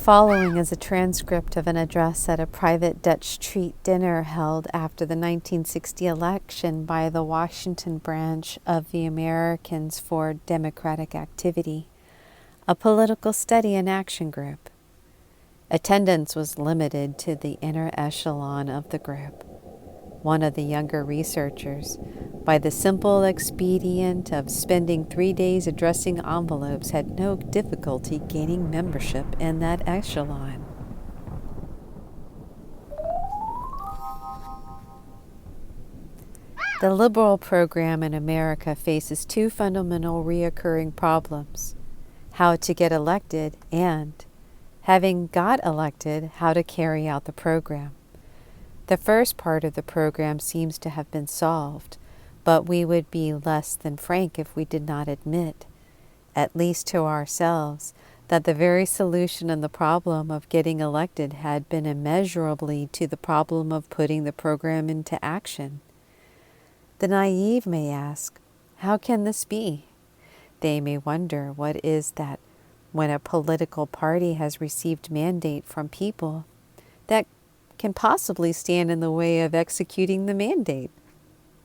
following is a transcript of an address at a private Dutch treat dinner held after the 1960 election by the Washington branch of the Americans for Democratic Activity, a political study and action group. Attendance was limited to the inner echelon of the group. One of the younger researchers, by the simple expedient of spending 3 days addressing envelopes, had no difficulty gaining membership in that echelon. The liberal program in America faces two fundamental recurring problems: how to get elected and, having got elected, how to carry out the program. The first part of the program seems to have been solved, but we would be less than frank if we did not admit, at least to ourselves, that the very solution of the problem of getting elected had been immeasurably to the problem of putting the program into action. The naive may ask, how can this be? They may wonder what is that when a political party has received mandate from people that can possibly stand in the way of executing the mandate.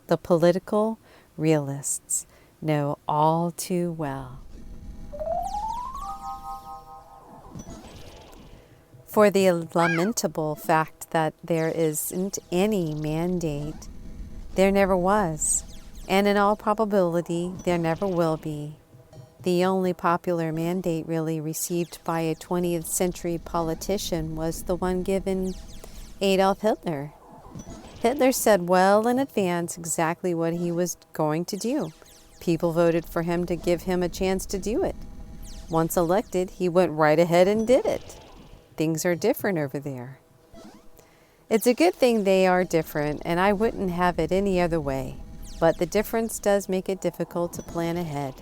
The political realists know all too well. For the lamentable fact that there isn't any mandate, there never was, and in all probability there never will be. The only popular mandate really received by a 20th century politician was the one given Adolf Hitler. Hitler said well in advance exactly what he was going to do. People voted for him to give him a chance to do it. Once elected, he went right ahead and did it. Things are different over there. It's a good thing they are different, and I wouldn't have it any other way. But the difference does make it difficult to plan ahead.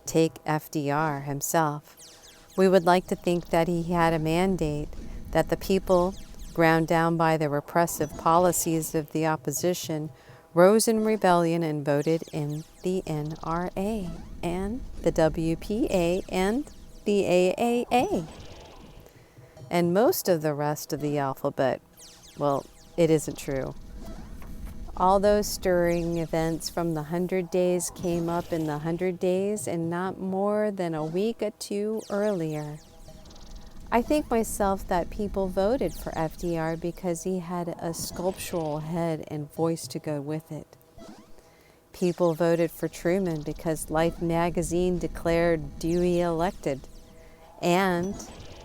Take FDR himself. We would like to think that he had a mandate, that the people, ground down by the repressive policies of the opposition, rose in rebellion and voted in the NRA and the WPA and the AAA. And most of the rest of the alphabet. Well, it isn't true. All those stirring events from the 100 Days came up in the 100 Days and not more than a week or two earlier. I think myself that people voted for FDR because he had a sculptural head and voice to go with it. People voted for Truman because Life magazine declared Dewey elected, and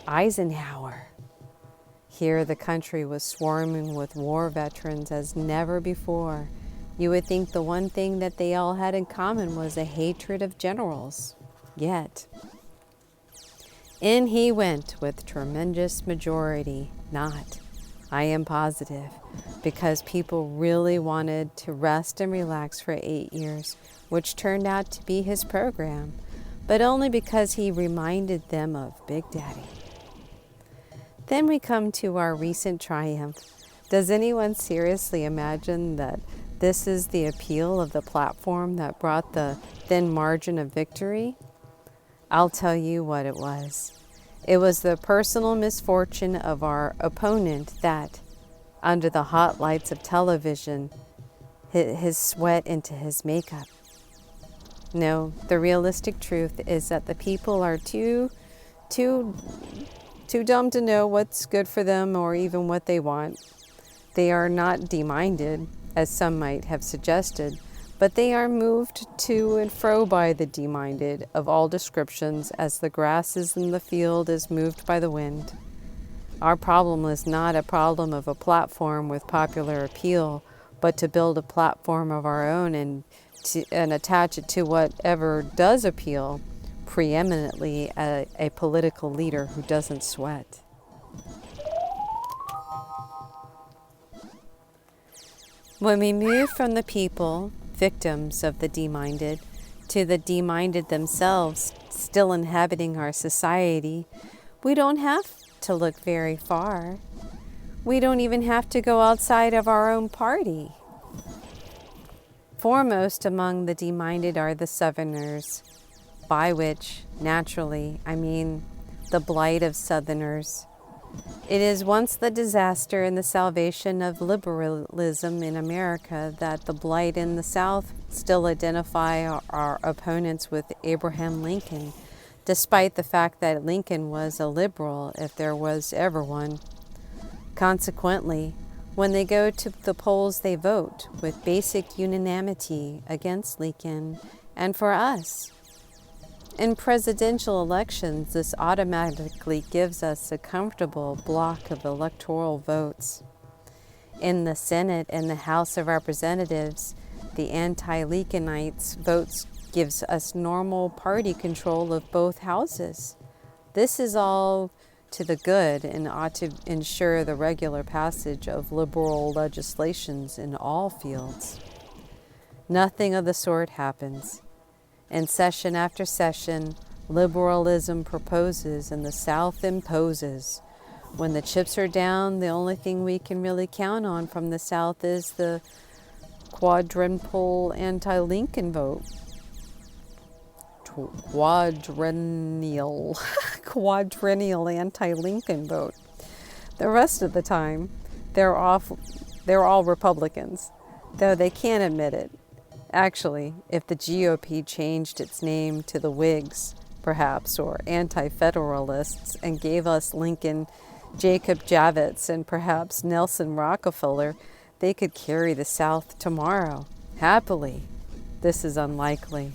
Eisenhower. Here the country was swarming with war veterans as never before. You would think the one thing that they all had in common was a hatred of generals. Yet in he went with tremendous majority, not, I am positive, because people really wanted to rest and relax for 8 years, which turned out to be his program, but only because he reminded them of Big Daddy. Then we come to our recent triumph. Does anyone seriously imagine that this is the appeal of the platform that brought the thin margin of victory? I'll tell you what it was. It was the personal misfortune of our opponent that, under the hot lights of television, hit his sweat into his makeup. No, the realistic truth is that the people are too dumb to know what's good for them or even what they want. They are not deminded, as some might have suggested, but they are moved to and fro by the deminded of all descriptions, as the grasses in the field is moved by the wind. Our problem is not a problem of a platform with popular appeal, but to build a platform of our own and attach it to whatever does appeal, preeminently a political leader who doesn't sweat. When we move from the people, victims of the deminded, to the deminded themselves still inhabiting our society, we don't have to look very far. We don't even have to go outside of our own party. Foremost among the deminded are the Southerners, by which, naturally, I mean the blight of Southerners. It is once the disaster and the salvation of liberalism in America that the blight in the South still identify our opponents with Abraham Lincoln, despite the fact that Lincoln was a liberal, if there was ever one. Consequently, when they go to the polls, they vote with basic unanimity against Lincoln and for us. In presidential elections, this automatically gives us a comfortable block of electoral votes. In the Senate and the House of Representatives, the anti-Lincolnites' votes gives us normal party control of both houses. This is all to the good and ought to ensure the regular passage of liberal legislations in all fields. Nothing of the sort happens. In session after session, liberalism proposes and the South imposes. When the chips are down, the only thing we can really count on from the South is the quadruple anti-Lincoln vote. Quadrennial anti-Lincoln vote. The rest of the time, they're all Republicans, though they can't admit it. Actually, if the GOP changed its name to the Whigs, perhaps, or Anti-Federalists, and gave us Lincoln, Jacob Javits, and perhaps Nelson Rockefeller, they could carry the South tomorrow. Happily, this is unlikely.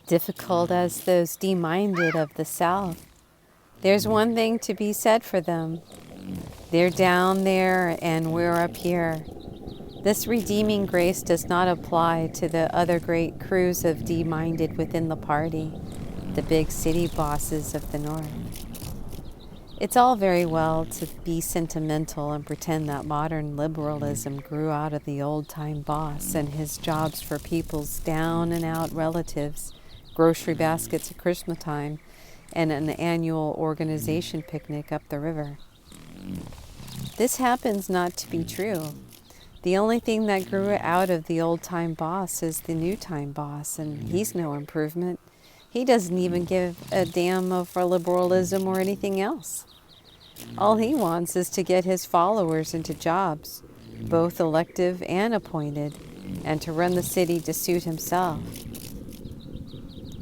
Difficult as those deminded of the South, there's one thing to be said for them. They're down there and we're up here. This redeeming grace does not apply to the other great crews of deminded within the party, the big city bosses of the North. It's all very well to be sentimental and pretend that modern liberalism grew out of the old-time boss and his jobs for people's down-and-out relatives, grocery baskets at Christmas time, and an annual organization picnic up the river. This happens not to be true. The only thing that grew out of the old-time boss is the new-time boss, and he's no improvement. He doesn't even give a damn for liberalism or anything else. All he wants is to get his followers into jobs, both elective and appointed, and to run the city to suit himself.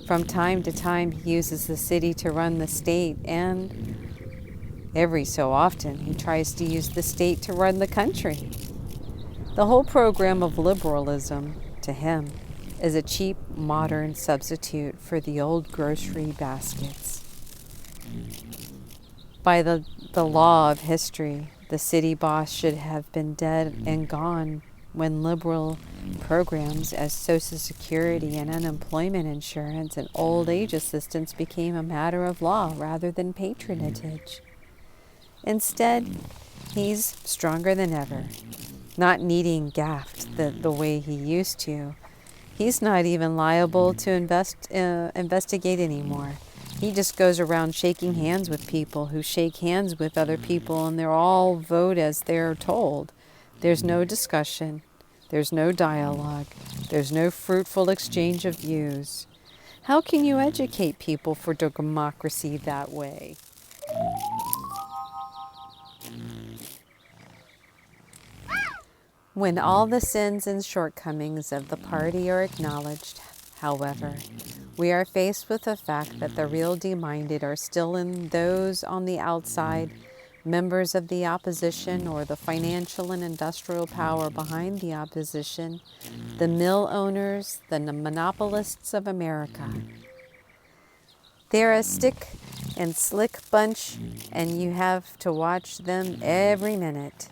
From time to time, he uses the city to run the state, and every so often, he tries to use the state to run the country. The whole program of liberalism, to him, is a cheap, modern substitute for the old grocery baskets. By the law of history, the city boss should have been dead and gone when liberal programs as Social Security and unemployment insurance and old age assistance became a matter of law rather than patronage. Instead, he's stronger than ever, not needing gaffed the way he used to. He's not even liable to investigate anymore. He just goes around shaking hands with people who shake hands with other people, and they all vote as they're told. There's no discussion. There's no dialogue. There's no fruitful exchange of views. How can you educate people for democracy that way? When all the sins and shortcomings of the party are acknowledged, however, we are faced with the fact that the real deminded are still in those on the outside, members of the opposition or the financial and industrial power behind the opposition, the mill owners, the monopolists of America. They're a stick and slick bunch, and you have to watch them every minute.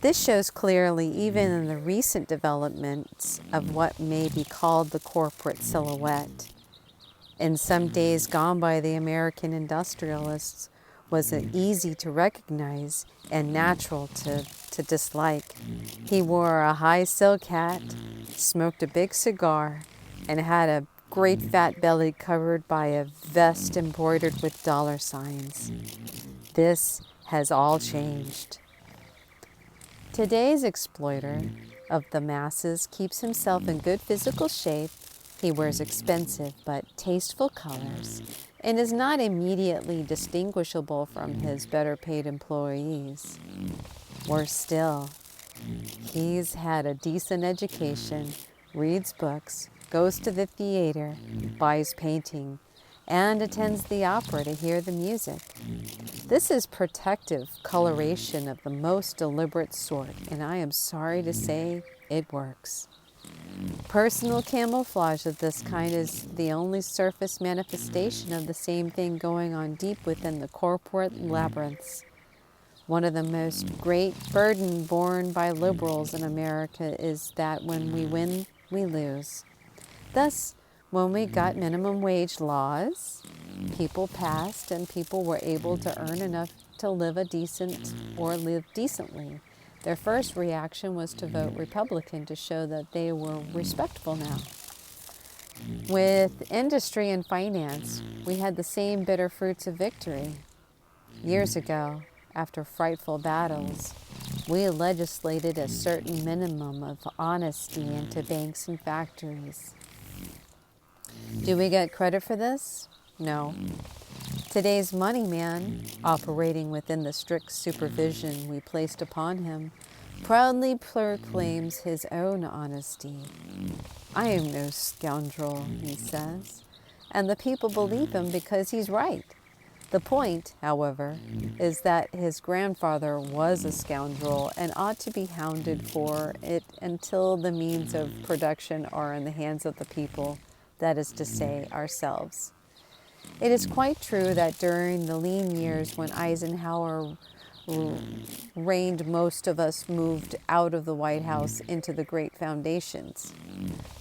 This shows clearly even in the recent developments of what may be called the corporate silhouette. In some days gone by, the American industrialists was easy to recognize and natural to dislike. He wore a high silk hat, smoked a big cigar, and had a great fat belly covered by a vest embroidered with dollar signs. This has all changed. Today's exploiter, of the masses keeps himself in good physical shape. He wears expensive but tasteful colors and is not immediately distinguishable from his better paid employees. Worse still, he's had a decent education, reads books, goes to the theater, buys painting, and attends the opera to hear the music. This is protective coloration of the most deliberate sort, and I am sorry to say it works. Personal camouflage of this kind is the only surface manifestation of the same thing going on deep within the corporate labyrinths. One of the most great burden borne by liberals in America is that when we win, we lose. Thus, when we got minimum wage laws, people passed and people were able to earn enough to live a decent or live decently. Their first reaction was to vote Republican to show that they were respectful now. With industry and finance, we had the same bitter fruits of victory. Years ago, after frightful battles, we legislated a certain minimum of honesty into banks and factories. Do we get credit for this? No. Today's money man, operating within the strict supervision we placed upon him, proudly proclaims his own honesty. I am no scoundrel, he says, and the people believe him because he's right. The point, however, is that his grandfather was a scoundrel and ought to be hounded for it until the means of production are in the hands of the people, that is to say, ourselves. It is quite true that during the lean years when Eisenhower reigned, most of us moved out of the White House into the great foundations.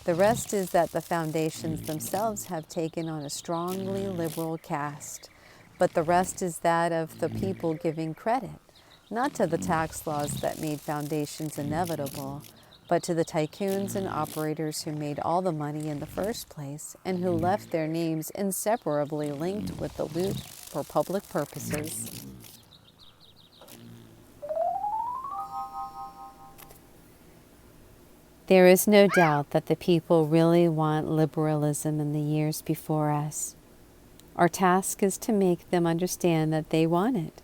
The rest is that the foundations themselves have taken on a strongly liberal cast, but the rest is that of the people giving credit, not to the tax laws that made foundations inevitable, but to the tycoons and operators who made all the money in the first place and who left their names inseparably linked with the loot for public purposes. There is no doubt that the people really want liberalism in the years before us. Our task is to make them understand that they want it.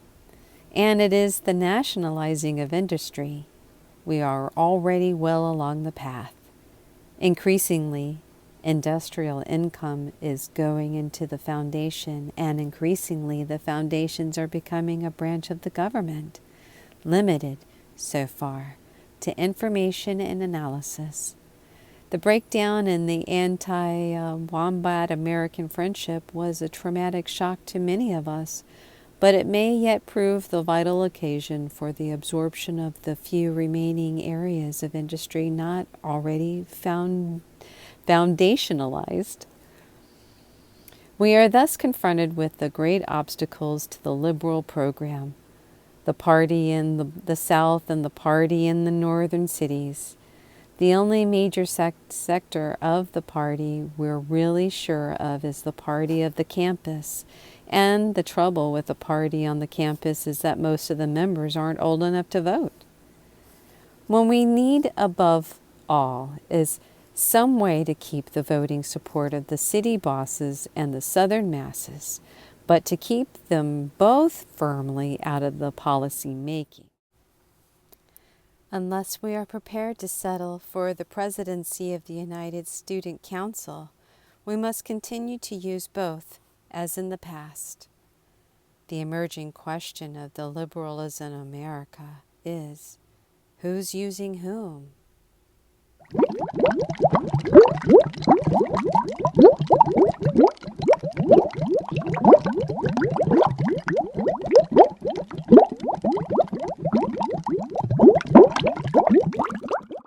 And it is the nationalizing of industry. We are already well along the path. Increasingly, industrial income is going into the foundation, and increasingly the foundations are becoming a branch of the government, limited, so far, to information and analysis. The breakdown in the anti-wombat American friendship was a traumatic shock to many of us, but it may yet prove the vital occasion for the absorption of the few remaining areas of industry not already foundationalized. We are thus confronted with the great obstacles to the liberal program, the party in the South and the party in the northern cities. The only major sector of the party we're really sure of is the party of the campus. And the trouble with the party on the campus is that most of the members aren't old enough to vote. What we need above all is some way to keep the voting support of the city bosses and the southern masses, but to keep them both firmly out of the policy making. Unless we are prepared to settle for the presidency of the United Student Council, we must continue to use both, as in the past. The emerging question of the liberalism in America is, who's using whom?